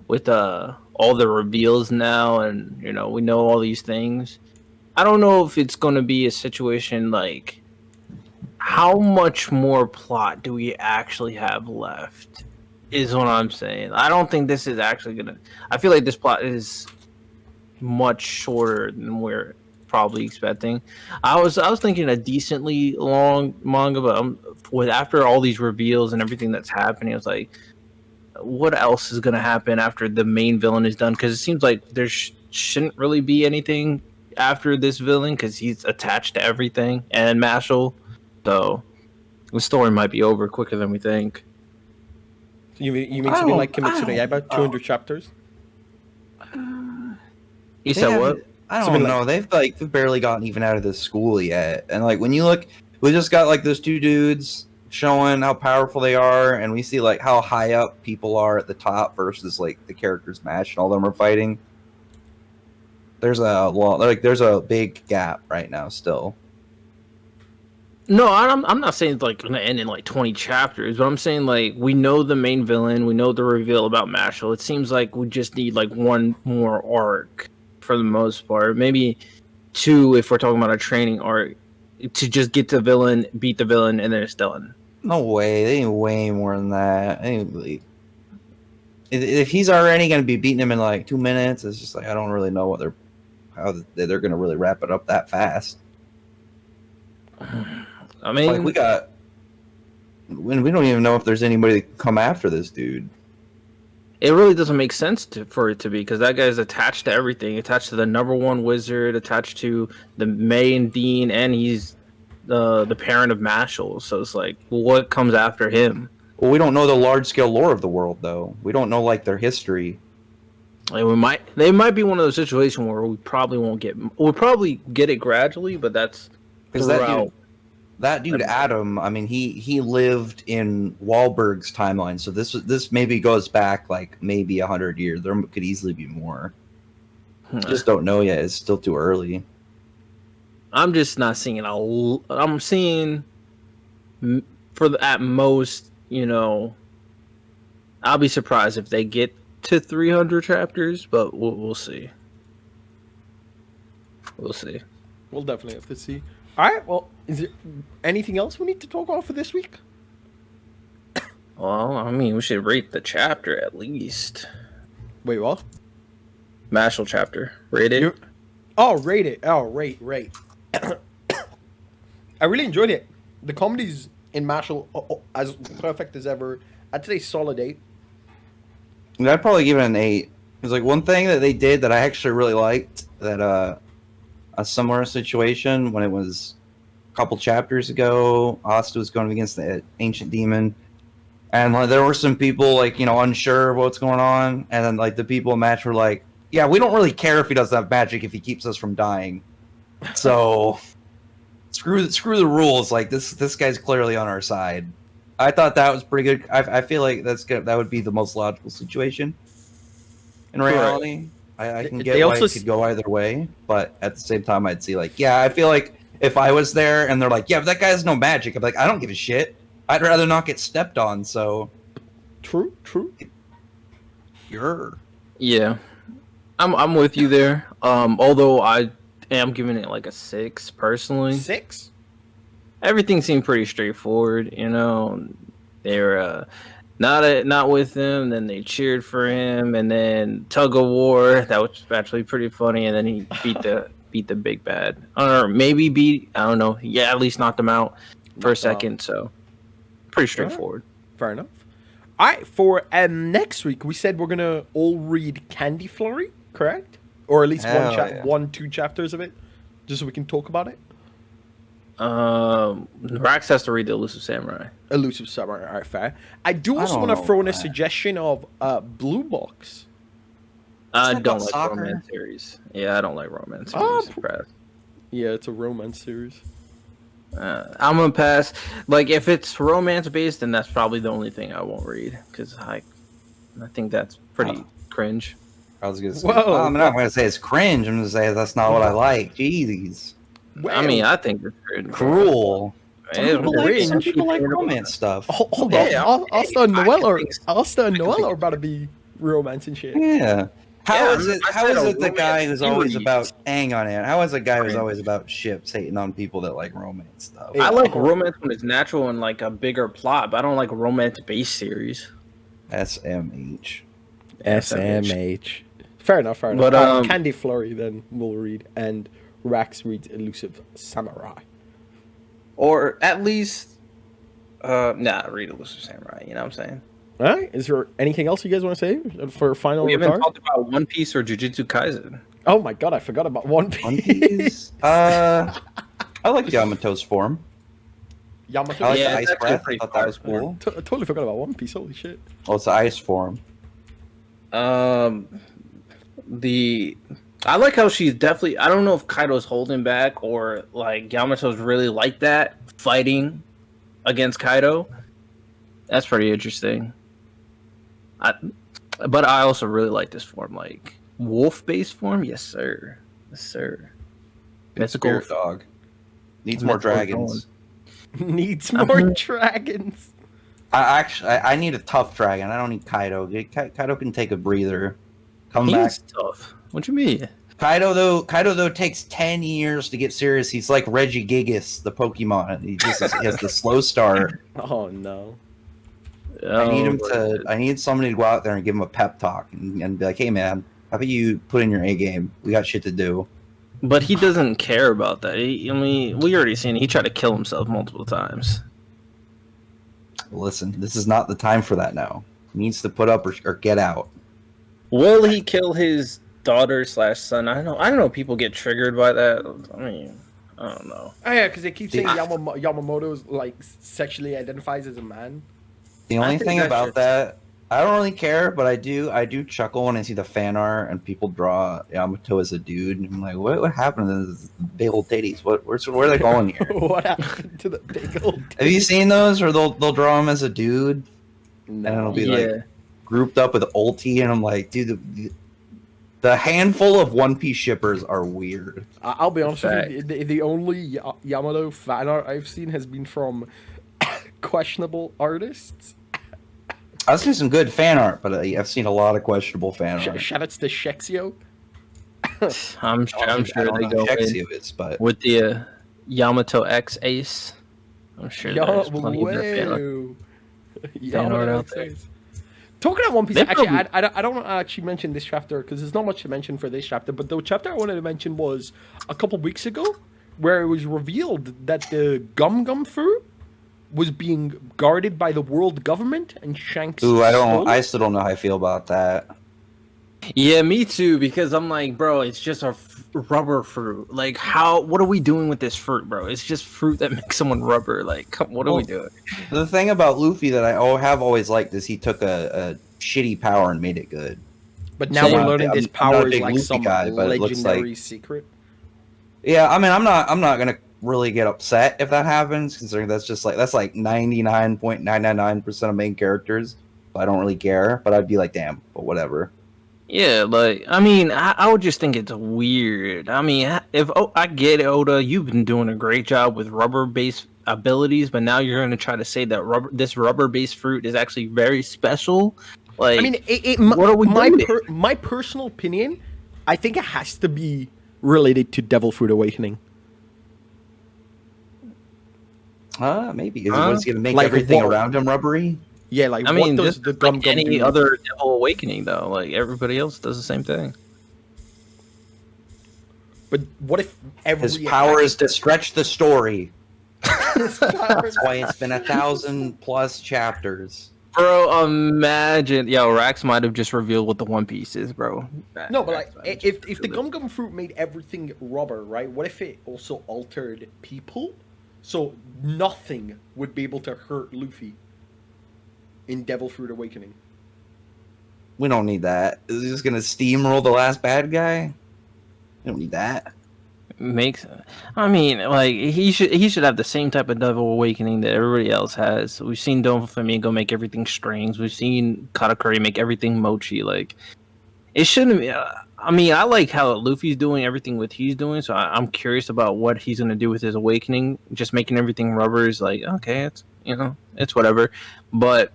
with all the reveals now, and we know all these things. I don't know if it's going to be a situation like how much more plot do we actually have left? Is what I'm saying. I don't think this is actually gonna. I feel like this plot is much shorter than we're probably expecting. I was thinking a decently long manga, but with after all these reveals and everything that's happening, I was like, what else is gonna happen after the main villain is done? Because it seems like there shouldn't really be anything after this villain because he's attached to everything and Mashal, so the story might be over quicker than we think. You mean something like Kimetsu no Yaiba, 200 chapters? You said what? I don't Something know. They've barely gotten even out of this school yet, and like when you look, we just got like those two dudes showing how powerful they are, and we see like how high up people are at the top versus like the characters match and all of them are fighting. There's a big gap right now still. No, I'm not saying it's like gonna end in like 20 chapters, but I'm saying like we know the main villain, we know the reveal about Mashal. It seems like we just need like one more arc for the most part, maybe two if we're talking about a training arc to just get the villain, beat the villain, and then it's done. No way, they need way more than that. If he's already gonna be beating him in like 2 minutes, it's just like I don't really know how they're gonna really wrap it up that fast. I mean, Like we don't even know if there's anybody that can come after this dude. it really doesn't make sense for it to be because that guy's attached to everything, attached to the number one wizard, attached to the main dean, and he's the parent of Mashal. So it's like, what comes after him? Well, we don't know the large scale lore of the world though. We don't know like their history. Like they might be one of those situations where we probably won't get. We'll probably get it gradually, but that's Because that dude Adam, I mean, he lived in Wahlberg's timeline, so this maybe goes back like maybe 100 years. There could easily be more. Just don't know yet. It's still too early. I'm just not seeing it. I'm seeing at most, I'll be surprised if they get to 300 chapters, but we'll see. We'll see. We'll definitely have to see. All right. Well, is there anything else we need to talk about for this week? Well, I mean, we should rate the chapter at least. Wait, what? Mashal chapter. Rate it. Rate it. Oh, rate. I really enjoyed it. The comedy's in Mashal as perfect as ever. I'd say solid 8. And I'd probably give it an 8. There's like one thing that they did that I actually really liked that a similar situation when it was a couple chapters ago. Asta was going against the ancient demon, and like there were some people like unsure of what's going on, and then like the people in match were like, "Yeah, we don't really care if he doesn't have magic if he keeps us from dying." So screw the rules. Like this guy's clearly on our side. I thought that was pretty good. I feel like that's good. That would be the most logical situation in reality. I can get why it could go either way, but at the same time, I'd see like, yeah, I feel like if I was there and they're like, yeah, but that guy has no magic, I'm like, I don't give a shit. I'd rather not get stepped on. So True. Yeah, I'm with you there. Although I am giving it like a 6 personally. 6? Everything seemed pretty straightforward. They were not with him. Then they cheered for him, and then tug of war. That was actually pretty funny. And then he beat the big bad, or maybe beat. I don't know. Yeah, at least knocked him out. for a Not second, so pretty straightforward. Fair enough. All right, for next week, we said we're gonna all read Candy Flurry, correct? Or at least Hell yeah. 1-2 chapters of it, just so we can talk about it. Rax has to read the Elusive Samurai. Elusive Samurai, all right, fair. I do also don't want to know throw in a why. suggestion of Blue Box. I that don't about like soccer? romance series. Yeah, I don't like romance Oh, series. Brad. Yeah, it's a romance series. I'm gonna pass. Like, if it's romance based, then that's probably the only thing I won't read because I think that's pretty cringe. I was gonna say, Whoa. I'm not gonna say it's cringe. I'm gonna say that's not what I like. Jeez, I mean, I think it's cringe. cruel. Some It's people like, cringe. some people like romance stuff. Hold Yeah, on, Asta and Noelle think are about to be romance and shit. Yeah. How Yeah, is it? I How said is a it the guy romance who's always series. about? Hang on, Aaron. How is a guy who's Cringe. always about ships hating on people that like romance stuff? Yeah. I like romance when it's natural and like a bigger plot, but I don't like romance based series. SMH. SMH. Fair enough, fair enough. But, Candy Flurry then we'll read, and Rax reads Samurai. Or at least, read Elusive Samurai. You know what I'm saying? All right. Is there anything else you guys want to say for final We haven't regard? talked about One Piece or Jujutsu Kaisen. Oh my god, I forgot about One Piece. One Piece. I like Yamato's form. Yamato. I like Yeah, the it's ice actually breath. I pretty thought that was fire. cool. I totally forgot about One Piece. Holy shit. Oh, it's the ice form. I like how she's definitely. I don't know if Kaido's holding back or like Yamato's really like that fighting against Kaido. That's pretty interesting. But I also really like this form, like wolf-based form. Yes, sir. Yes, sir. Mythical Spirit dog. Needs more Mythical dragons. Needs more dragons. I need a tough dragon. I don't need Kaido. Kaido can take a breather. Come back. He's tough. What you mean? Kaido though takes 10 years to get serious. He's like Reggie Gigas, the Pokemon. He has the slow start. Oh no. I need somebody to go out there and give him a pep talk and be like, hey man, how about you put in your A game? We got shit to do. But he doesn't care about that. I mean, we already seen he tried to kill himself multiple times. Listen, this is not the time for that now. He needs to put up or get out. Will he kill his daughter/son? I don't know. People get triggered by that. I mean, I don't know. Oh yeah, because they keep saying Yeah. Yamamoto's like sexually identifies as a man. The only think thing that about shit's- that, I don't really care, but I do chuckle when I see the fan art and people draw Yamato as a dude. And I'm like, what happened to this big old titties? Where are they going here? What happened to the big old? Have you seen those? Or they'll draw him as a dude and it'll No. be like grouped up with ulti, and I'm like, dude, the handful of One Piece shippers are weird. I'll be honest with you. The only Yamato fan art I've seen has been from questionable artists. I've seen some good fan art, but I've seen a lot of questionable fan art. Shoutouts to Shexio. I'm I sure don't they know go who in Shexio is, but with the Yamato X Ace. I'm sure there's plenty of fan art. Yamato out there. says. Talking about One Piece, They actually, probably- I don't actually mention this chapter because there's not much to mention for this chapter. But the chapter I wanted to mention was a couple weeks ago, where it was revealed that the Gum fruit was being guarded by the world government, and Shanks. ooh, stole I it. still don't know how I feel about that. Yeah, me too. Because I'm like, bro, it's just a rubber fruit. Like, what are we doing with this fruit, bro? It's just fruit that makes someone rubber. Like, what are we doing? The thing about Luffy that I have always liked is he took a shitty power and made it good. But now So, we're learning I'm this not a power is big like Luffy some guy, but it looks legendary like- secret. Yeah, I mean, I'm not gonna really get upset if that happens, considering that's like 99.999% of main characters. So I don't really care, but I'd be like, damn, but whatever. Yeah, like, I mean, I would just think it's weird. I mean, I get it, Oda, you've been doing a great job with rubber-based abilities, but now you're going to try to say that this rubber-based fruit is actually very special. Like, I mean, what are we doing here? my personal opinion, I think it has to be related to Devil Fruit Awakening. Maybe. What's gonna make Like everything what? around him rubbery? Yeah, like I mean, what does just the like Gum any do? other Devil Awakening, though. Like, everybody else does the same thing. But what if every His power is to stretch the story. That's why it's been 1,000+ chapters. Bro, imagine. Yo, Rax might have just revealed what the One Piece is, bro. No, but like, Rax might have if just the revealed Gum Gum fruit made everything rubber, right? What if it also altered people? So nothing would be able to hurt Luffy in Devil Fruit Awakening. We don't need that. Is he just gonna steamroll the last bad guy? We don't need that. makes I mean, like he should have the same type of Devil Awakening that everybody else has. We've seen Doflamingo make everything strings. We've seen Katakuri make everything mochi. Like it shouldn't be. I mean, I like how Luffy's doing everything what he's doing. So I'm curious about what he's gonna do with his awakening. Just making everything rubber is like okay, it's it's whatever. But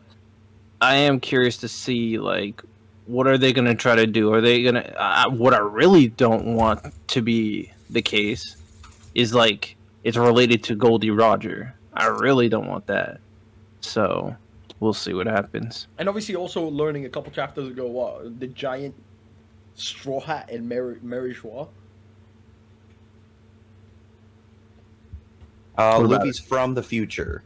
I am curious to see like what are they gonna try to do? Are they gonna? What I really don't want to be the case is like it's related to Goldie Roger. I really don't want that. So we'll see what happens. And obviously, also learning a couple chapters ago, what the giant straw hat and Mary Joie. What about Luffy's from the future.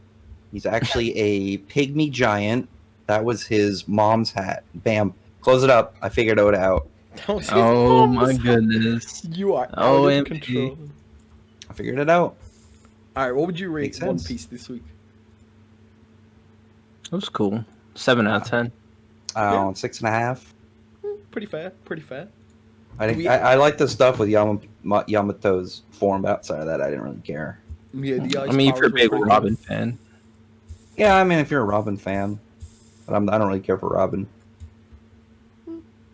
He's actually a pygmy giant. That was his mom's hat. Bam. Close it up. I figured it out. Oh my goodness! You are out OMG. of control. I figured it out. All right, what would you rate Makes One sense. Piece this week? That was cool. 7 out of 10. Yeah. 6.5. Pretty fair. Pretty fair. I think We- I like the stuff with Yamato's form, but outside of that, I didn't really care. Yeah, the I ice mean, if you're a powers were big pretty cool. Robin fan, Yeah, I mean, if you're a Robin fan, but I don't really care for Robin.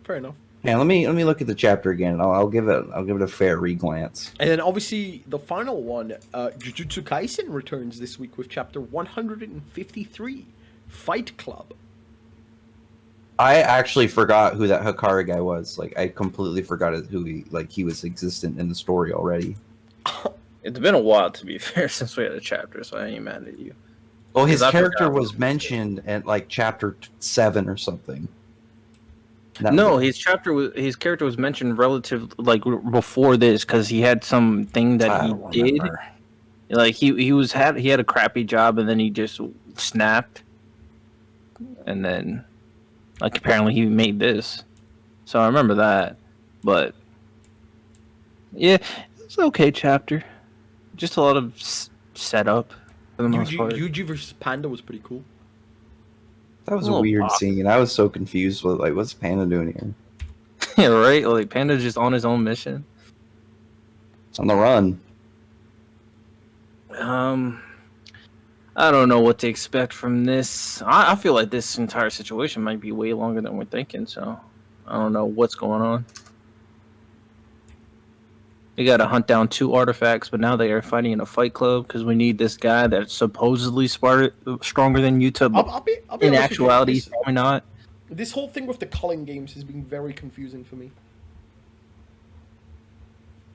Fair enough. Yeah, let me look at the chapter again, and I'll give it a fair re-glance. And then obviously the final one, Jujutsu Kaisen returns this week with chapter 153, Fight Club. I actually forgot who that Hikari guy was. Like, I completely forgot who he was existent in the story already. it's been a while to be fair since we had a chapter, so I ain't mad at you. Well, his 'Cause I character forgot. was mentioned at like chapter 7 or something. That No, was- his character was mentioned relative like before this because he had something that I he don't did. remember. Like he had a crappy job and then he just snapped, and then like apparently he made this. So I remember that, but yeah, it's an okay chapter. Just a lot of setup for the most part. Yuji versus Panda was pretty cool. That was A a little weird pop. scene. I was so confused with like, what's Panda doing here? Yeah, right. Like Panda's just on his own mission. It's on the run. I don't know what to expect from this. I feel like this entire situation might be way longer than we're thinking, so I don't know what's going on. We got to hunt down 2 artifacts, but now they are fighting in a fight club because we need this guy that's supposedly stronger than Yuta, but I'll be in honest with you, actuality, he's probably not. this whole thing with the culling games has been very confusing for me.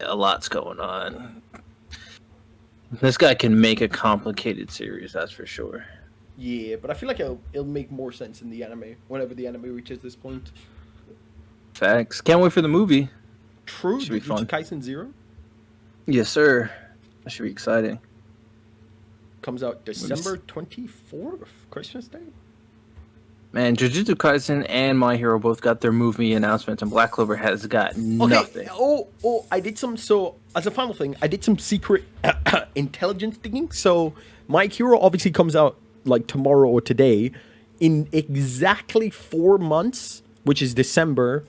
A lot's going on. This guy can make a complicated series, that's for sure. Yeah, but I feel like it'll make more sense in the anime whenever the anime reaches this point. Facts. Can't wait for the movie. True, Should be Jujutsu fun. Kaisen 0 Yes, sir. That should be exciting. comes out December 24th, Christmas Day. Man, Jujutsu Kaisen and My Hero both got their movie announcements, and Black Clover has got nothing. Oh, I did some. So as a final thing, I did some secret intelligence digging. So My Hero obviously comes out like tomorrow or today. In exactly 4 months, which is December,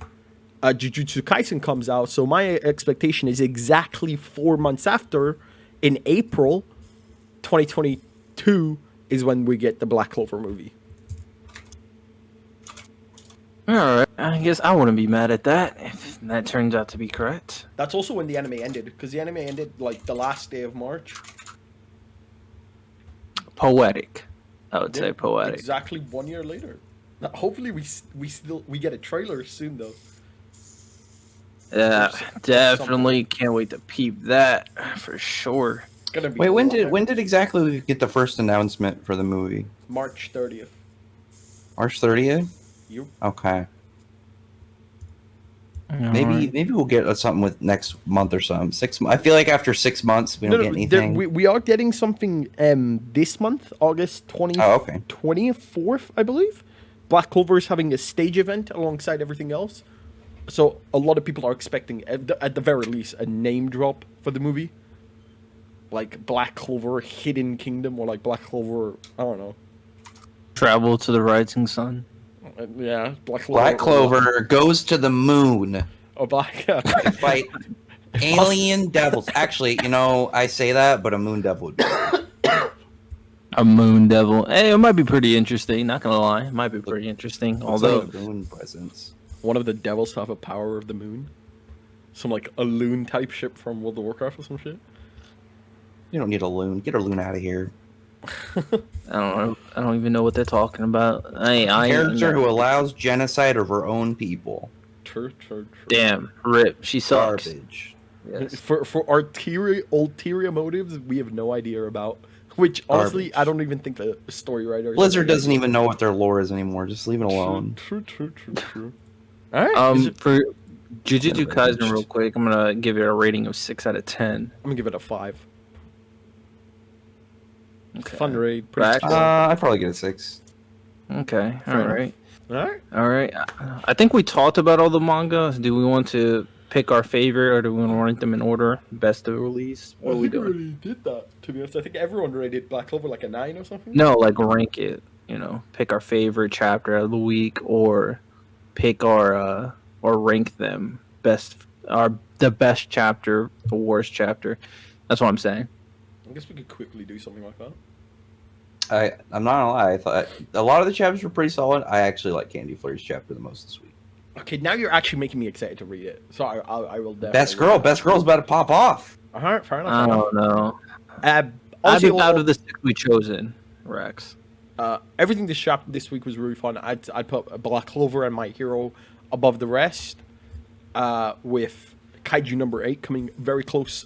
Jujutsu Kaisen comes out. So my expectation is exactly 4 months after, in April 2022, is when we get the Black Clover movie. Alright, I guess I wouldn't be mad at that if that turns out to be correct. That's also when the anime ended, because the anime ended like the last day of March. Poetic. I would say Yeah, poetic. Exactly 1 year later. Now, hopefully we get a trailer soon though. Yeah, Or definitely can't wait to peep that for sure. It's gonna be Wait, when did live. exactly we get the first announcement for the movie? March 30th. March 30th? You Okay. Maybe we'll get something with next month or something. I feel like after 6 months we don't get anything. We are getting something this month, August 20, Oh, okay. 24th, I believe. Black Clover is having a stage event alongside everything else. So a lot of people are expecting, at the very least, a name drop for the movie. Like Black Clover Hidden Kingdom, or like Black Clover, I don't know. Travel to the Rising Sun. Yeah, Black Clover. Black Clover goes to the moon. Oh, Black. To fight alien devils. Actually, I say that, but a moon devil would be A moon devil. Hey, it might be pretty interesting. Not gonna lie, it might be pretty interesting. Although like a moon presence. One of the devils to have a power of the moon. Some like a loon type ship from World of Warcraft or some shit. You don't need a loon. Get a loon out of here. I don't even know what they're talking about. Character who allows genocide of her own people. True. Damn, rip. She sucks. Garbage. Yes. For ulterior motives, we have no idea about. Which honestly, Garbage. I don't even think the story writer. Blizzard doesn't even know what their lore is anymore. Just leave it alone. True. All right. For Jujutsu Kaisen, real quick, I'm gonna give it a rating of 6 out of 10. I'm gonna give it a 5. Okay. Fun raid. Rack? Pretty chill. I'd probably get a 6. Okay. Fair All right. All right. I think we talked about all the mangas. Do we want to pick our favorite, or do we want to rank them in order, best of release? What are we doing? already did that. To be honest, I think everyone rated Black Clover like a 9 or something. No, like rank it. Pick our favorite chapter of the week, or pick our or rank them the best chapter, the worst chapter. That's what I'm saying. I guess we could quickly do something like that. I'm not gonna lie. I thought a lot of the chapters were pretty solid. I actually like Candy Flurry's chapter the most this week. Okay, now you're actually making me excited to read it. So I will definitely. Best girl's about to pop off. All right, fair enough. I don't know. Honestly, Out of the 6 we chosen, Rex. everything this week was really fun. I'd put Black Clover and My Hero above the rest, with Kaiju number 8 coming very close,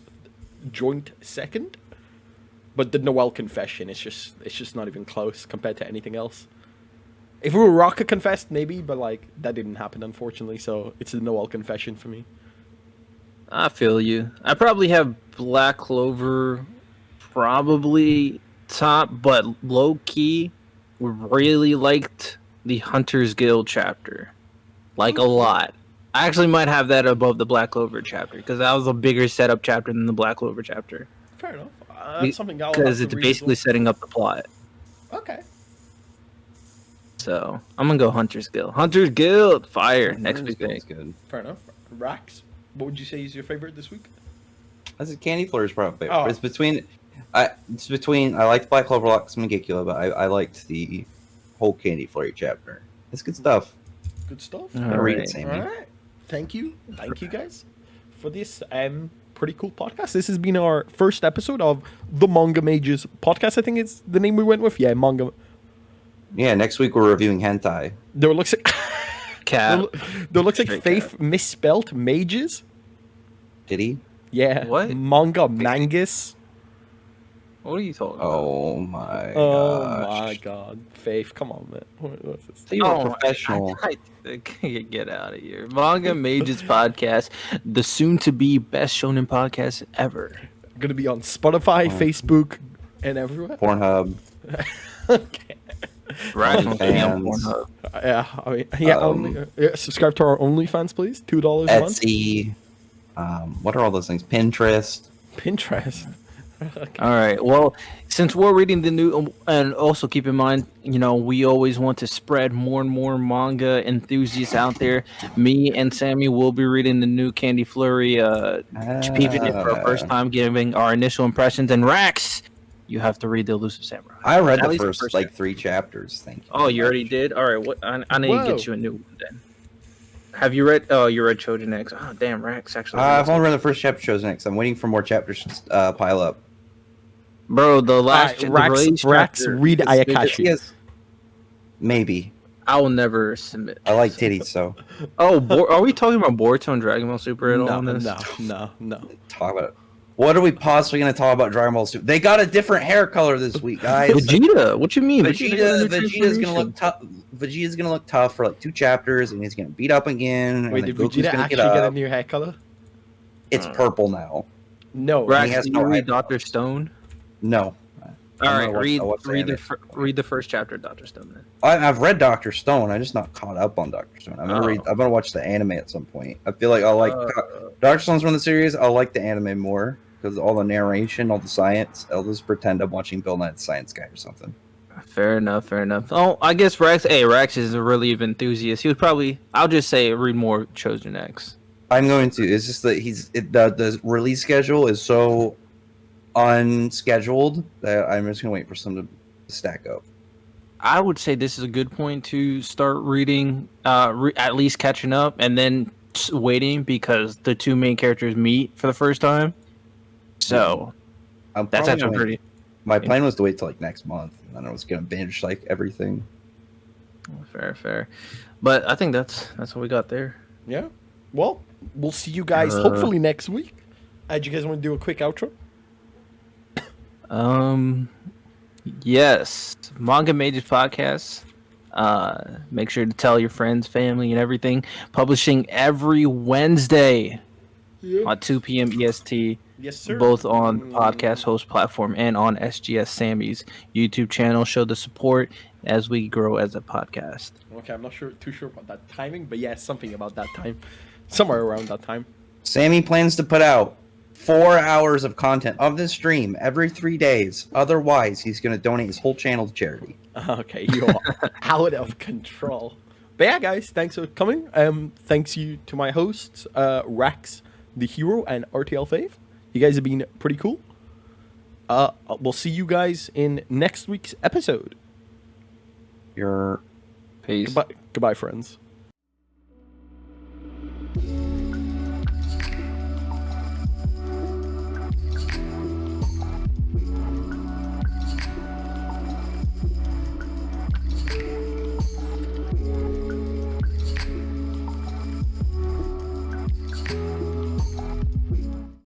joint second. But the Noel Confession, it's just not even close compared to anything else. If we were Rocket Confessed, maybe, but like that didn't happen, unfortunately. So it's the Noel Confession for me. I feel you. I probably have Black Clover probably top, but low key, really liked the Hunter's Guild chapter, like a lot. I actually might have that above the Black Clover chapter because that was a bigger setup chapter than the Black Clover chapter. Fair enough. That's something I'll because have it's to read basically as setting up the plot. well. Okay. So I'm gonna go Hunter's Guild. Hunter's Guild, fire next week. That's good. Fair enough. Rax, what would you say is your favorite this week? I said Candy Flurry's probably favorite. Oh. It's between. I liked Black Clover Locks and Megicula, but I liked the whole Candy Flurry chapter. It's good stuff. Good stuff. All Read right. it, Sammy. All right. Thank you guys, for this pretty cool podcast. This has been our first episode of the Manga Mages podcast. I think it's the name we went with. Yeah, Manga. Yeah, next week we're reviewing hentai. There looks like Cap. there looks like Straight Faith misspelt mages. Did he? Yeah. What? Manga Mangus. What are you talking about? Oh my Oh gosh. my god, Faith, come on, man. What's this? So you're Oh, a professional. Get out of here. Manga Mages podcast, the soon-to-be best shonen podcast ever. Gonna be on Spotify, Oh. Facebook, and everywhere. Pornhub. Okay. Right. OnlyFans. Yeah, I mean, yeah. Subscribe to our OnlyFans, please. $2 a month. Etsy. What are all those things? Pinterest. Pinterest. All right. Well, since we're reading the new, and also keep in mind, we always want to spread more and more manga enthusiasts out there. Me and Sammy will be reading the new Candy Flurry, peeping it for our first time, giving our initial impressions. And Rax, you have to read the Elusive Samurai. I read At the least first like 3 chapters. Thank you. Oh, you already did? All right. What? I need to Whoa. get you a new one then. Have you read? Oh, you read Chosen X. Oh, damn, Rax actually. I've only read the first chapter. Chosen X. I'm waiting for more chapters to pile up. Bro, the last the release Rax, chapter read is- Ayakashi. Yes. Maybe. I will never submit. I like titties, so Oh, are we talking about Boruto and Dragon Ball Super at all No, on this? no. talk about it. What are we possibly going to talk about Dragon Ball Super? They got a different hair color this week, guys. Vegeta, what you mean? Vegeta's gonna look tough. Vegeta's gonna look tough for like 2 chapters, and he's gonna beat up again. Wait, and did then Goku's Vegeta gonna actually get get a up. new hair color? It's purple now. No. Right. Rax, has do no you read eyebrows. Dr. Stone? No. All I'm right, gonna watch the anime. read the first chapter of Dr. Stone then. I've read Doctor Stone. I'm just not caught up on Doctor Stone. I'm gonna watch the anime at some point. I feel like Doctor Stone's one of the series. I'll like the anime more because all the narration, all the science. I'll just pretend I'm watching Bill Nye's Science Guy or something. Fair enough. Oh, I guess Rex is a really enthusiast. He would probably, I'll just say, read more Chosen X. I'm going to. It's just that the release schedule is so unscheduled that I'm just gonna wait for some to stack up. I would say this is a good point to start reading, at least catching up, and then waiting because the 2 main characters meet for the first time. So that's actually pretty. My plan was to wait till like next month, and then I was gonna binge like everything. Fair. But I think that's what we got there. Yeah. Well, we'll see you guys hopefully next week. Do you guys want to do a quick outro? Yes, Manga Mages podcast. Make sure to tell your friends, family, and everything. Publishing every Wednesday at 2 p.m. EST. Yes, sir. Both on the podcast host platform and on SGSAMI's YouTube channel. Show the support as we grow as a podcast. Okay, I'm not too sure about that timing, but yeah, something about that time. Somewhere around that time. Sammy plans to put out 4 hours of content of this stream every 3 days. Otherwise, he's going to donate his whole channel to charity. Okay, you are out of control. But yeah, guys, thanks for coming. Thanks you to my hosts, Rax, the Hero, and RTL Fave. You guys have been pretty cool. We'll see you guys in next week's episode. Your Peace. Goodbye, friends.